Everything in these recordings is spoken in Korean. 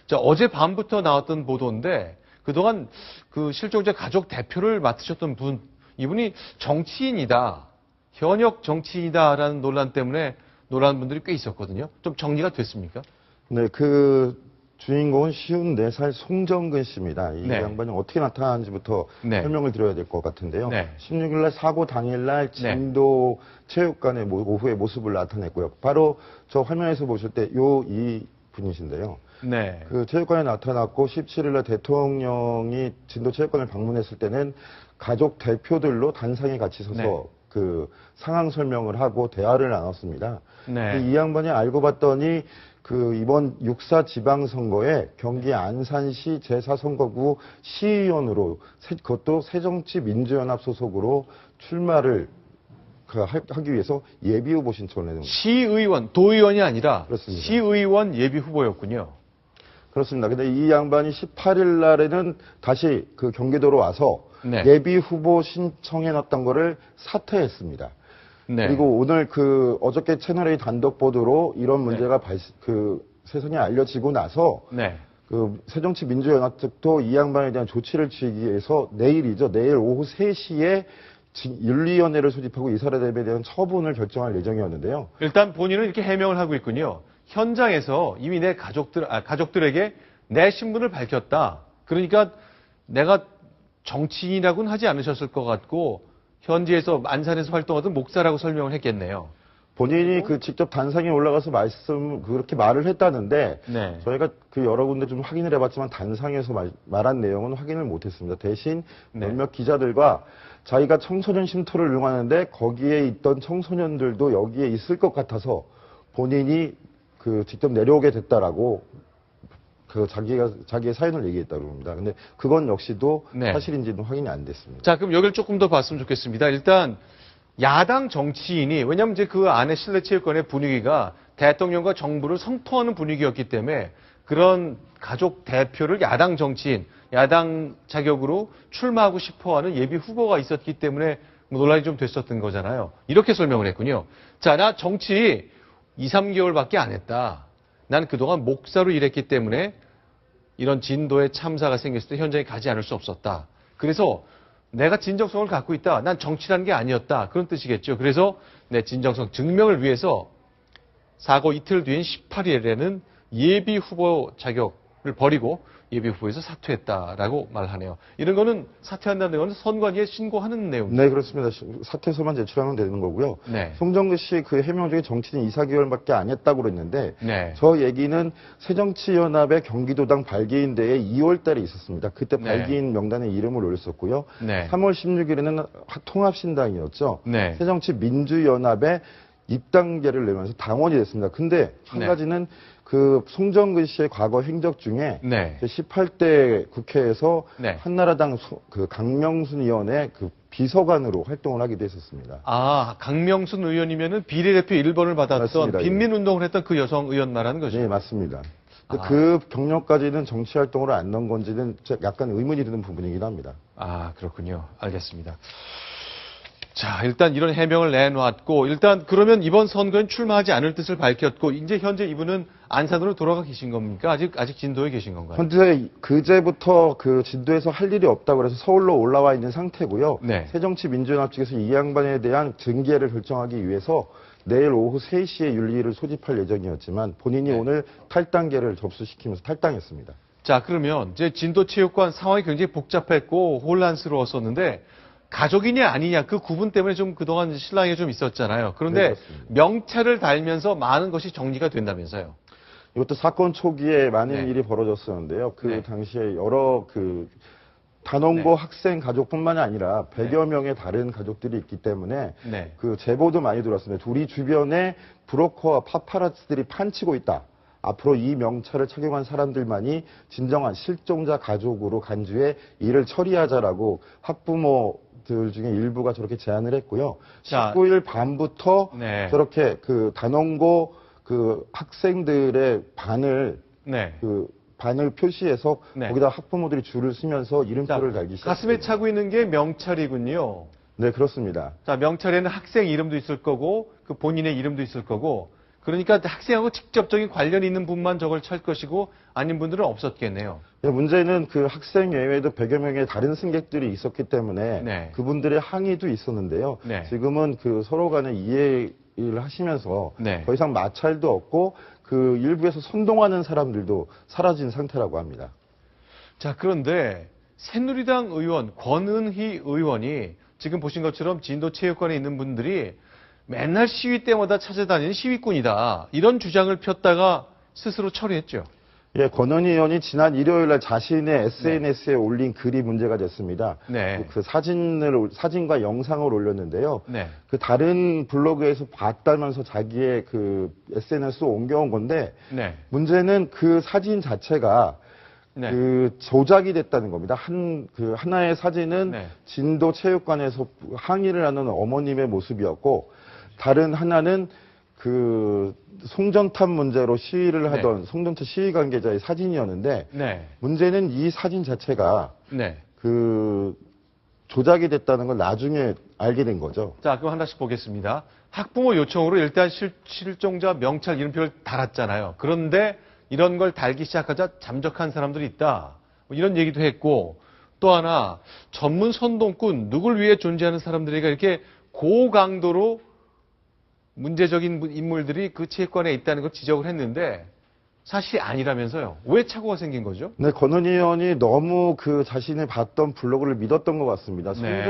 자, 어제 밤부터 나왔던 보도인데 그동안 그 실종자 가족 대표를 맡으셨던 분, 이분이 정치인이다, 현역 정치인이다라는 논란 때문에 논란 분들이 꽤 있었거든요. 좀 정리가 됐습니까? 네, 그 주인공은 54살 송정근 씨입니다. 이 네. 양반이 어떻게 나타나는지부터 네. 설명을 드려야 될 것 같은데요. 네. 16일 날 사고 당일 날 네. 진도 체육관의 오후의 모습을 나타냈고요. 바로 저 화면에서 보실 때 이 분이신데요. 네. 그 체육관에 나타났고 17일 날 대통령이 진도 체육관을 방문했을 때는 가족 대표들로 단상에 같이 서서 네. 그 상황 설명을 하고 대화를 나눴습니다. 네. 이 양반이 알고 봤더니 그 이번 6.4 지방선거에 경기 안산시 제4선거구 시의원으로 그것도 새정치민주연합 소속으로 출마를 하기 위해서 예비후보 신청을 했는 거죠. 시의원, 도의원이 아니라 그렇습니다. 시의원 예비 후보였군요. 그렇습니다. 근데 이 양반이 18일 날에는 다시 그 경기도로 와서 네. 예비 후보 신청해놨던 거를 사퇴했습니다. 네. 그리고 오늘 어저께 채널A 단독 보도로 이런 문제가 세상에 알려지고 나서 네. 그 새정치민주연합 측도 이 양반에 대한 조치를 취하기 위해서 내일 오후 3시에 윤리위원회를 소집하고 이 사람에 대한 처분을 결정할 예정이었는데요. 일단 본인은 이렇게 해명을 하고 있군요. 현장에서 이미 내 가족들에게 내 신분을 밝혔다. 그러니까 내가 정치인이라고는 하지 않으셨을 것 같고 현지에서 안산에서 활동하던 목사라고 설명을 했겠네요. 본인이 직접 단상에 올라가서 그렇게 말을 했다는데, 네. 저희가 여러 군데 좀 확인을 해봤지만 단상에서 말한 내용은 확인을 못했습니다. 대신 네. 몇몇 기자들과 자기가 청소년 쉼터를 이용하는데 거기에 있던 청소년들도 여기에 있을 것 같아서 본인이 직접 내려오게 됐다라고 자기의 사연을 얘기했다고 합니다. 근데 그건 역시도 네. 사실인지는 확인이 안 됐습니다. 자, 그럼 여기를 조금 더 봤으면 좋겠습니다. 일단 야당 정치인이, 왜냐하면 이제 그 안에 실내체육관의 분위기가 대통령과 정부를 성토하는 분위기였기 때문에 그런 가족 대표를 야당 정치인, 야당 자격으로 출마하고 싶어하는 예비 후보가 있었기 때문에 논란이 좀 됐었던 거잖아요. 이렇게 설명을 했군요. 자, 나 정치 2, 3개월밖에 안 했다. 난 그동안 목사로 일했기 때문에 이런 진도에 참사가 생겼을 때 현장에 가지 않을 수 없었다. 그래서 내가 진정성을 갖고 있다. 난 정치라는 게 아니었다. 그런 뜻이겠죠. 그래서 내 진정성 증명을 위해서 사고 이틀 뒤인 18일에는 예비 후보 자격을 버리고 예비 후보에서 사퇴했다라고 말하네요. 이런 거는 사퇴한다는 건 선관위에 신고하는 내용이죠. 네, 그렇습니다. 사퇴서만 제출하면 되는 거고요. 네. 송정근 씨 해명 중에 정치인 2, 4개월밖에 안 했다고 그랬는데, 네. 저 얘기는 새정치연합의 경기도당 발기인대회 2월 달에 있었습니다. 그때 네. 발기인 명단에 이름을 올렸었고요. 네. 3월 16일에는 통합신당이었죠. 네. 새정치민주연합에 입당계를 내면서 당원이 됐습니다. 근데 한 네. 가지는 송정근 씨의 과거 행적 중에 네. 18대 국회에서 네. 한나라당 강명순 의원의 비서관으로 활동을 하기도 했었습니다. 아, 강명순 의원이면은 비례대표 1번을 받았던 맞습니다. 빈민운동을 했던 그 여성 의원 말하는 거죠. 네, 맞습니다. 아. 그 경력까지는 정치 활동으로 안 넣은 건지는 약간 의문이 드는 부분이긴 합니다. 아, 그렇군요. 알겠습니다. 자, 일단 이런 해명을 내놓았고, 일단 그러면 이번 선거엔 출마하지 않을 뜻을 밝혔고, 이제 현재 이분은 안산으로 돌아가 계신 겁니까? 아직 진도에 계신 건가요? 현재 그제부터 진도에서 할 일이 없다고 해서 서울로 올라와 있는 상태고요. 네. 새정치민주연합 측에서 이 양반에 대한 징계를 결정하기 위해서 내일 오후 3시에 윤리위를 소집할 예정이었지만 본인이 네. 오늘 탈당계를 접수시키면서 탈당했습니다. 자, 그러면 이제 진도체육관 상황이 굉장히 복잡했고 혼란스러웠었는데, 가족이냐 아니냐 그 구분 때문에 좀 그동안 실랑이가 좀 있었잖아요. 그런데 네, 그렇습니다. 명찰을 달면서 많은 것이 정리가 된다면서요. 이것도 사건 초기에 많은 네. 일이 벌어졌었는데요. 네. 당시에 여러 단원고 네. 학생 가족뿐만이 아니라 100여 명의 다른 가족들이 있기 때문에 네. 제보도 많이 들었습니다. 우리 주변에 브로커와 파파라치들이 판치고 있다. 앞으로 이 명찰을 착용한 사람들만이 진정한 실종자 가족으로 간주해 일을 처리하자라고 학부모들 중에 일부가 저렇게 제안을 했고요. 자, 19일 밤부터 네. 저렇게 단원고 학생들의 반을 네. 반을 표시해서 네. 거기다 학부모들이 줄을 서면서 이름표를 달기 시작했습니다. 가슴에 차고 있는 게 명찰이군요. 네, 그렇습니다. 자, 명찰에는 학생 이름도 있을 거고, 그 본인의 이름도 있을 거고, 그러니까 학생하고 직접적인 관련이 있는 분만 저걸 찰 것이고 아닌 분들은 없었겠네요. 예, 문제는 그 학생 외에도 100여 명의 다른 승객들이 있었기 때문에 네. 그분들의 항의도 있었는데요. 네. 지금은 그 서로 간에 이해를 하시면서 네. 더 이상 마찰도 없고 그 일부에서 선동하는 사람들도 사라진 상태라고 합니다. 자, 그런데 새누리당 의원 권은희 의원이 지금 보신 것처럼 진도체육관에 있는 분들이 맨날 시위 때마다 찾아다니는 시위꾼이다. 이런 주장을 폈다가 스스로 처리했죠. 예, 권은희 의원이 지난 일요일 날 자신의 SNS에 올린 글이 문제가 됐습니다. 네. 그 사진과 영상을 올렸는데요. 네. 그 다른 블로그에서 봤다면서 자기의 그 SNS로 옮겨온 건데 네. 문제는 그 사진 자체가 네. 그 조작이 됐다는 겁니다. 하나의 사진은 네. 진도 체육관에서 항의를 하는 어머님의 모습이었고 다른 하나는 그 송전탑 문제로 시위를 하던 송전탑 시위 관계자의 사진이었는데 네. 문제는 이 사진 자체가 네. 그 조작이 됐다는 걸 나중에 알게 된 거죠. 자, 그럼 하나씩 보겠습니다. 학부모 요청으로 일단 실종자 명찰 이름표를 달았잖아요. 그런데 이런 걸 달기 시작하자 잠적한 사람들이 있다. 뭐 이런 얘기도 했고 또 하나 전문 선동꾼 누굴 위해 존재하는 사람들이가 이렇게 고강도로 문제적인 인물들이 그 체육관에 있다는 걸 지적을 했는데 사실이 아니라면서요. 왜 착오가 생긴 거죠? 네, 권은희 의원이 너무 그 자신이 봤던 블로그를 믿었던 것 같습니다. 네.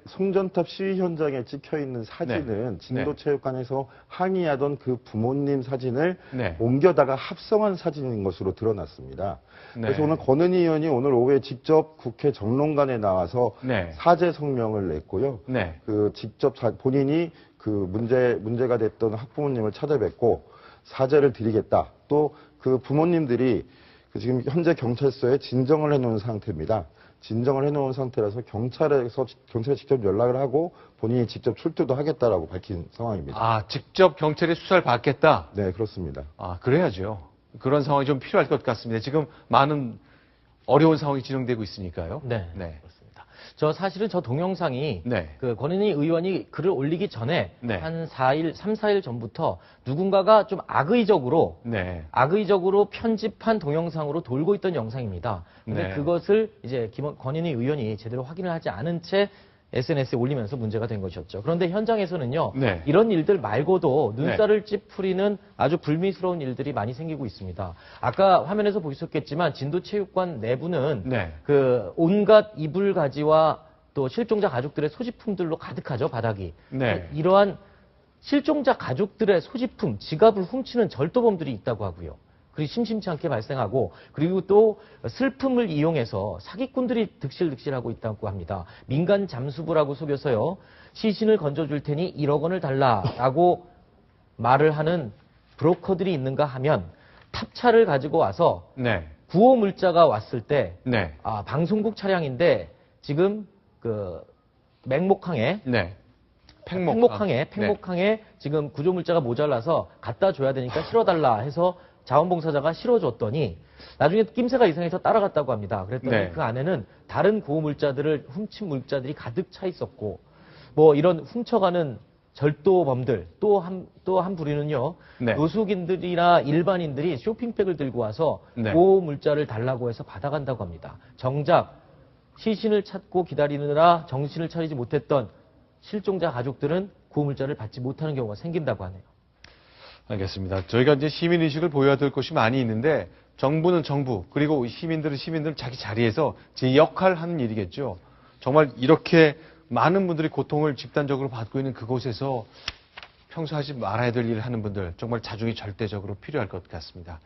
송전탑 시위 현장에 찍혀 있는 사진은 진도체육관에서 항의하던 그 부모님 사진을 네. 옮겨다가 합성한 사진인 것으로 드러났습니다. 네. 그래서 오늘 권은희 의원이 오늘 오후에 직접 국회 정론관에 나와서 네. 사죄 성명을 냈고요. 네. 그 직접 본인이 그 문제가 됐던 학부모님을 찾아뵙고 사죄를 드리겠다. 또 그 부모님들이 그 지금 현재 경찰서에 진정을 해놓은 상태입니다. 진정을 해놓은 상태라서 경찰에 직접 연락을 하고 본인이 직접 출두도 하겠다라고 밝힌 상황입니다. 아, 직접 경찰에 수사를 받겠다? 네, 그렇습니다. 아, 그래야죠. 그런 상황이 좀 필요할 것 같습니다. 지금 많은 어려운 상황이 진행되고 있으니까요. 네. 네. 그렇습니다. 사실은 저 동영상이 네. 그 권은희 의원이 글을 올리기 전에 네. 한 3, 4일 전부터 누군가가 좀 악의적으로 네. 편집한 동영상으로 돌고 있던 영상입니다. 근데 네. 그것을 이제 권은희 의원이 제대로 확인을 하지 않은 채 SNS에 올리면서 문제가 된 것이었죠. 그런데 현장에서는요, 네. 이런 일들 말고도 네. 눈살을 찌푸리는 아주 불미스러운 일들이 많이 생기고 있습니다. 아까 화면에서 보셨겠지만 진도체육관 내부는 네. 그 온갖 이불가지와 또 실종자 가족들의 소지품들로 가득하죠, 바닥이. 네. 이러한 실종자 가족들의 소지품, 지갑을 훔치는 절도범들이 있다고 하고요. 그리고 심심치 않게 발생하고 그리고 또 슬픔을 이용해서 사기꾼들이 득실득실하고 있다고 합니다. 민간 잠수부라고 속여서요. 시신을 건져줄 테니 1억 원을 달라라고 말을 하는 브로커들이 있는가 하면 탑차를 가지고 와서 네. 구호 물자가 왔을 때 네. 방송국 차량인데 지금 그 맹목항에 네. 팽목항에 지금 구조 물자가 모자라서 갖다 줘야 되니까 실어달라 해서 자원봉사자가 실어줬더니 나중에 낌새가 이상해서 따라갔다고 합니다. 그랬더니 네. 그 안에는 다른 고호 물자들을 훔친 물자들이 가득 차 있었고 뭐 이런 훔쳐가는 절도범들 또 한 부류는요. 네. 노숙인들이나 일반인들이 쇼핑백을 들고 와서 네. 고호 물자를 달라고 해서 받아간다고 합니다. 정작 시신을 찾고 기다리느라 정신을 차리지 못했던 실종자 가족들은 고호 물자를 받지 못하는 경우가 생긴다고 하네요. 알겠습니다. 저희가 이제 시민의식을 보여야 될 것이 많이 있는데 정부는 정부 그리고 시민들은 자기 자리에서 제 역할 하는 일이겠죠. 정말 이렇게 많은 분들이 고통을 집단적으로 받고 있는 그곳에서 평소 하지 말아야 될 일을 하는 분들 정말 자중이 절대적으로 필요할 것 같습니다.